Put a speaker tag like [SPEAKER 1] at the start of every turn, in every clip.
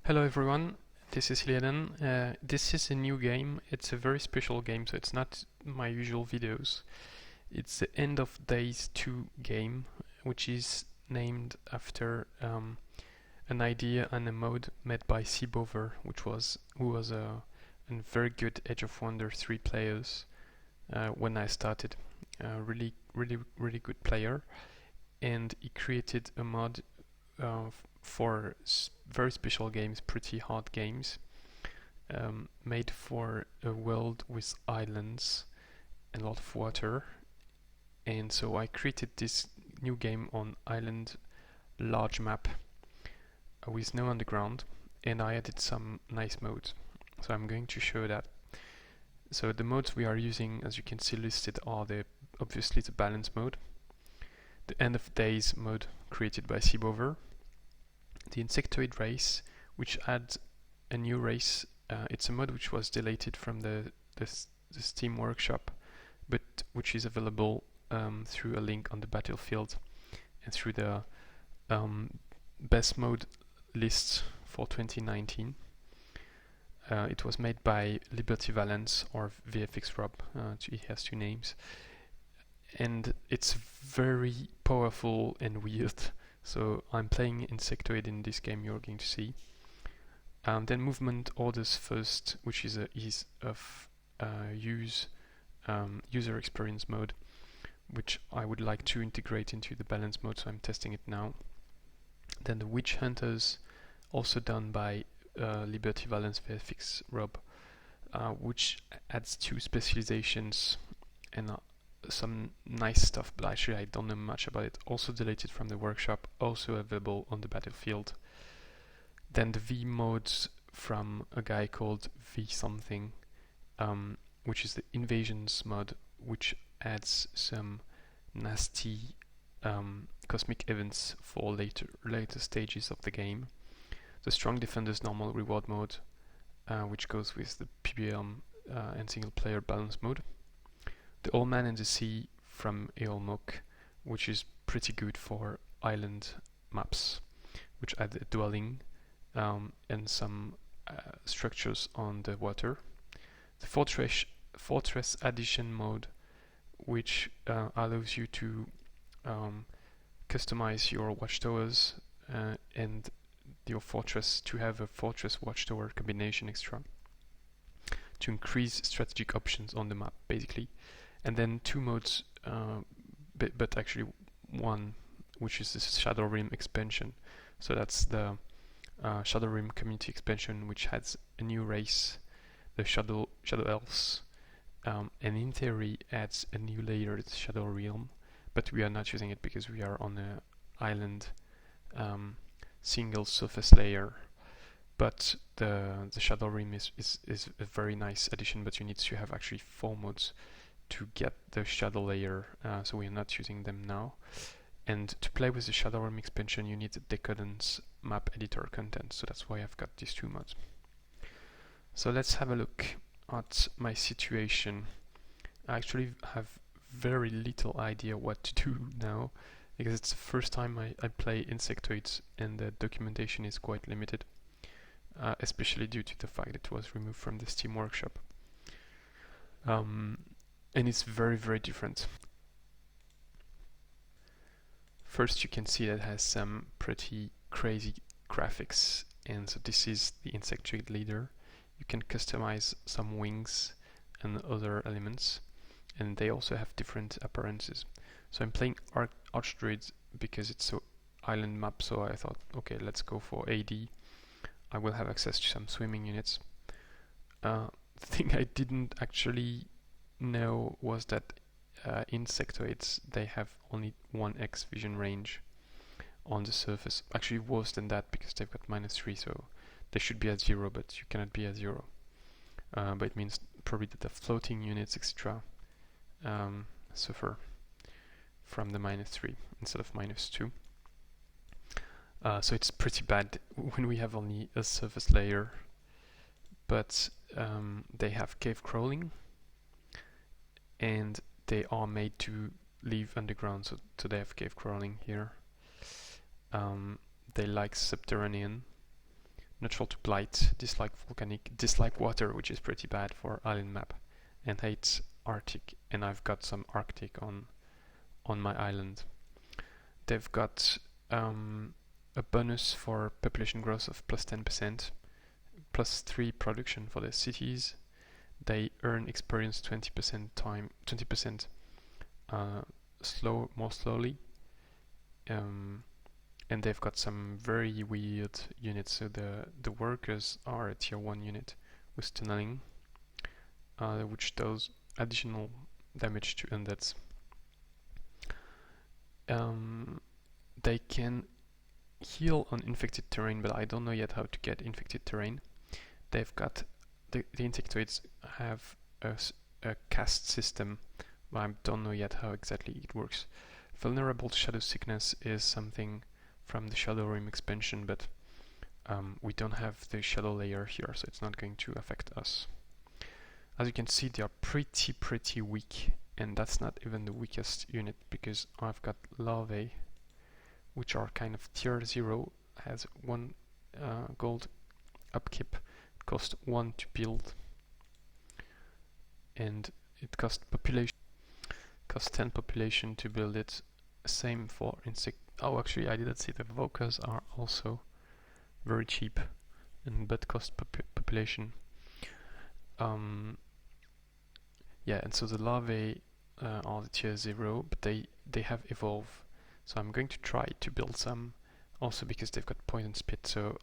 [SPEAKER 1] Hello everyone, this is Hiliadan. This is a new game. It's a very special game, so it's not my usual videos. It's the End of Days 2 game, which is named after an idea and a mode made by Bover, who was a very good Age of Wonders 3 players when I started. Really good player, and he created a mod for very special games, pretty hard games, made for a world with islands and a lot of water. And so I created this new game on island, large map with no underground, and I added some nice modes. So I'm going to show that. So the modes we are using, as you can see listed, are obviously the balance mode, the End of Days mode created by Bover, the Insectoid race, which adds a new race. It's a mod which was deleted from the Steam workshop, but which is available through a link on the battlefield and through the best mode lists for 2019. It was made by Liberty Valence or VFX Rob. He has two names, and it's very powerful and weird. So I'm playing Insectoid in this game, you're going to see. Then movement orders first, which is a ease of user experience mode, which I would like to integrate into the balance mode, so I'm testing it now. Then the Witch Hunters, also done by Liberty Valence VFX Rob, which adds two specializations and some nice stuff, but actually I don't know much about it. Also deleted from the workshop, also available on the battlefield. Then the V modes from a guy called V something, which is the invasions mod, which adds some nasty cosmic events for later stages of the game. The strong defenders normal reward mode, which goes with the PBM and single player balance mode. The Old Man and the Sea from AoW3, which is pretty good for island maps, which add a dwelling and some structures on the water. The Fortress Addition mode, which allows you to customize your watchtowers and your fortress to have a fortress watchtower combination extra to increase strategic options on the map, basically. And then two modes, but actually one, which is the Shadow Realm expansion. So that's the Shadow Realm community expansion, which has a new race, the Shadow Elves, and in theory adds a new layer, the Shadow Realm, but we are not using it because we are on an island single surface layer. But the Shadow Realm is a very nice addition, but you need to have actually 4 modes to get the shadow layer, so we are not using them now. And to play with the Shadow Realm expansion, you need the Decadence map editor content, so that's why I've got these 2 mods. So let's have a look at my situation. I actually have very little idea what to do now, because it's the first time I play Insectoids, and the documentation is quite limited, especially due to the fact that it was removed from the Steam workshop. And it's very different. First, you can see that it has some pretty crazy graphics, and so this is the Insectoid leader. You can customize some wings and other elements, and they also have different appearances. So I'm playing Archdruid because it's an island map, so I thought, okay, let's go for AD. I will have access to some swimming units. The thing I didn't actually know was that Insectoids, they have only 1x vision range on the surface. Actually worse than that, because they've got -3, so they should be at 0, but you cannot be at 0. But it means probably that the floating units, etc., suffer from the -3 instead of -2. So it's pretty bad when we have only a surface layer. But they have cave crawling, and they are made to live underground, so they have cave crawling here. They like subterranean. neutral to blight, dislike volcanic, dislike water, which is pretty bad for island map, and hates Arctic, and I've got some Arctic on my island. They've got a bonus for population growth of plus 10%, plus 3 production for their cities. They earn experience 20% time, 20% more slowly, and they've got some very weird units. So the workers are a tier 1 unit with tunneling, which does additional damage to undeads. They can heal on infected terrain, but I don't know yet how to get infected terrain. They've got the Insectoids have a cast system, but I don't know yet how exactly it works. Vulnerable to Shadow Sickness is something from the Shadow Realm expansion, but we don't have the Shadow layer here, so it's not going to affect us. As you can see, they are pretty weak, and that's not even the weakest unit, because I've got Larvae, which are kind of tier 0, has 1 gold upkeep, cost 1 to build, and it costs 10 population to build it. Same for insect. Oh, actually, I didn't see the Vokers are also very cheap, but cost population. Yeah, and so the larvae are the tier 0, but they have evolve. So I'm going to try to build some, also because they've got poison spit. So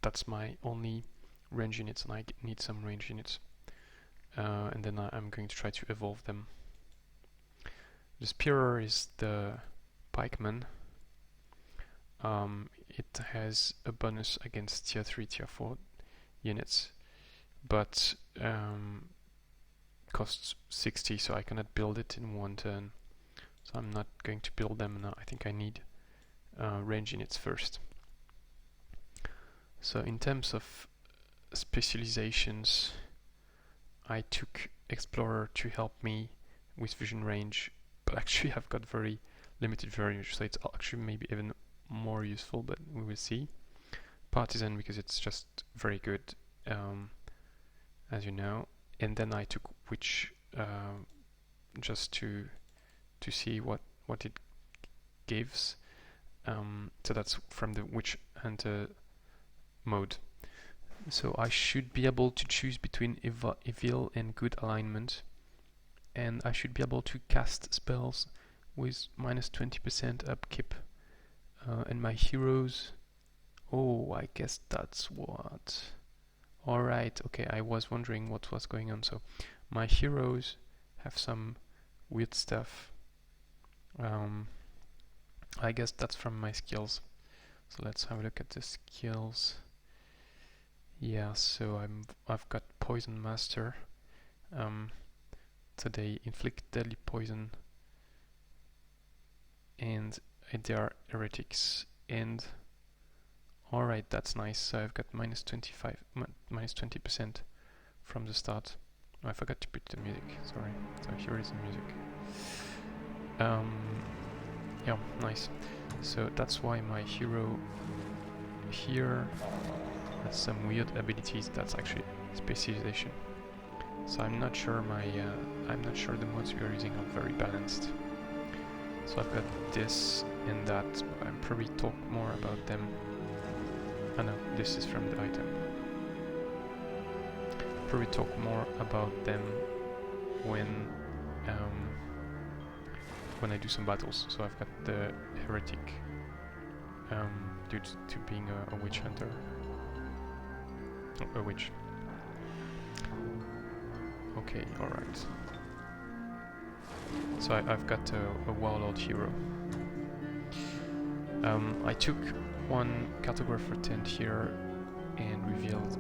[SPEAKER 1] that's my only range units, and I need some range units. And then I'm going to try to evolve them. The Spearer is the pikeman. It has a bonus against tier 3, tier 4 units, but costs 60, so I cannot build it in 1 turn. So I'm not going to build them now. I think I need range units first. So in terms of specializations, I took Explorer to help me with vision range, but actually I've got very limited range, so it's actually maybe even more useful, but we will see. Partisan, because it's just very good, as you know. And then I took Witch just to see what it gives. So that's from the Witch Hunter mode. So I should be able to choose between evil and good alignment, and I should be able to cast spells with minus 20% upkeep. And my heroes, oh, I guess that's what. Alright, okay, I was wondering what was going on. So my heroes have some weird stuff. I guess that's from my skills. So let's have a look at the skills. Yeah, so I've got Poison Master. So they inflict deadly poison, and they are heretics. And alright, that's nice. So I've got minus 20% from the start. Oh, I forgot to put the music. Sorry. So here is the music. Yeah, nice. So that's why my hero here has some weird abilities. That's actually specialization. So I'm not sure the mods we are using are very balanced. So I've got this and that, but I'll probably talk more about them. Oh no, this is from the item. Probably talk more about them when I do some battles. So I've got the heretic due to being a witch hunter. Oh, a witch. Okay, alright. So I've got a warlord hero. I took one cartographer tent here and revealed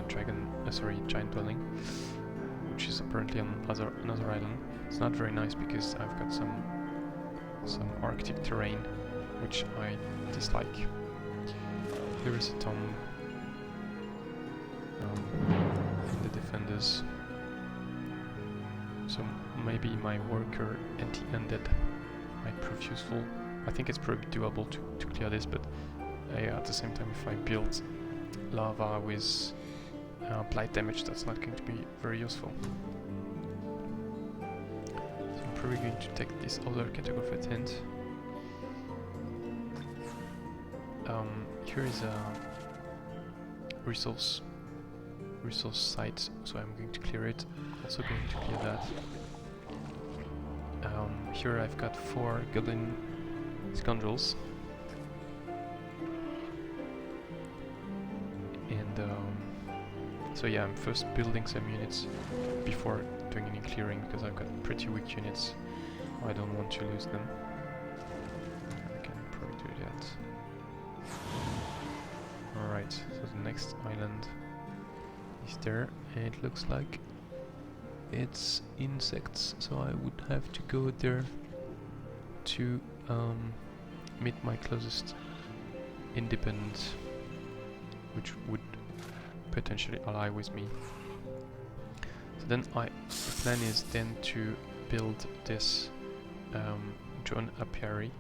[SPEAKER 1] giant dwelling, which is apparently on another island. It's not very nice because I've got some Arctic terrain, which I dislike. Here is a tomb. And the defenders. So maybe my worker anti-undead might prove useful. I think it's probably doable to clear this, but at the same time, if I build Larva with blight damage, that's not going to be very useful. So I'm probably going to take this other cartographer tent. Here is a resource site, so I'm going to clear it. Also going to clear that. Here I've got 4 goblin scoundrels. And so yeah, I'm first building some units before doing any clearing because I've got pretty weak units. I don't want to lose them. I can probably do that. Alright, so the next island is there, and it looks like it's insects, so I would have to go there to meet my closest independent, which would potentially ally with me. So then the plan is then to build this drone apiary,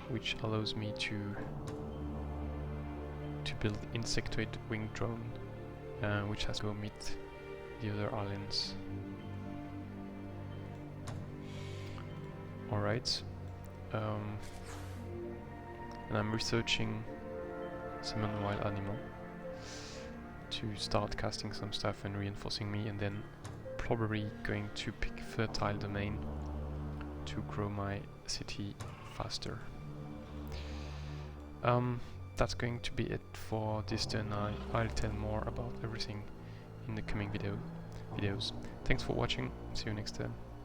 [SPEAKER 1] which allows me to build Insectoid winged drone, which has to go meet the other islands. Alright, and I'm researching summon wild animal to start casting some stuff and reinforcing me, and then probably going to pick fertile domain to grow my city faster. That's going to be it for this turn. I'll tell more about everything in the coming videos. Thanks for watching, see you next time.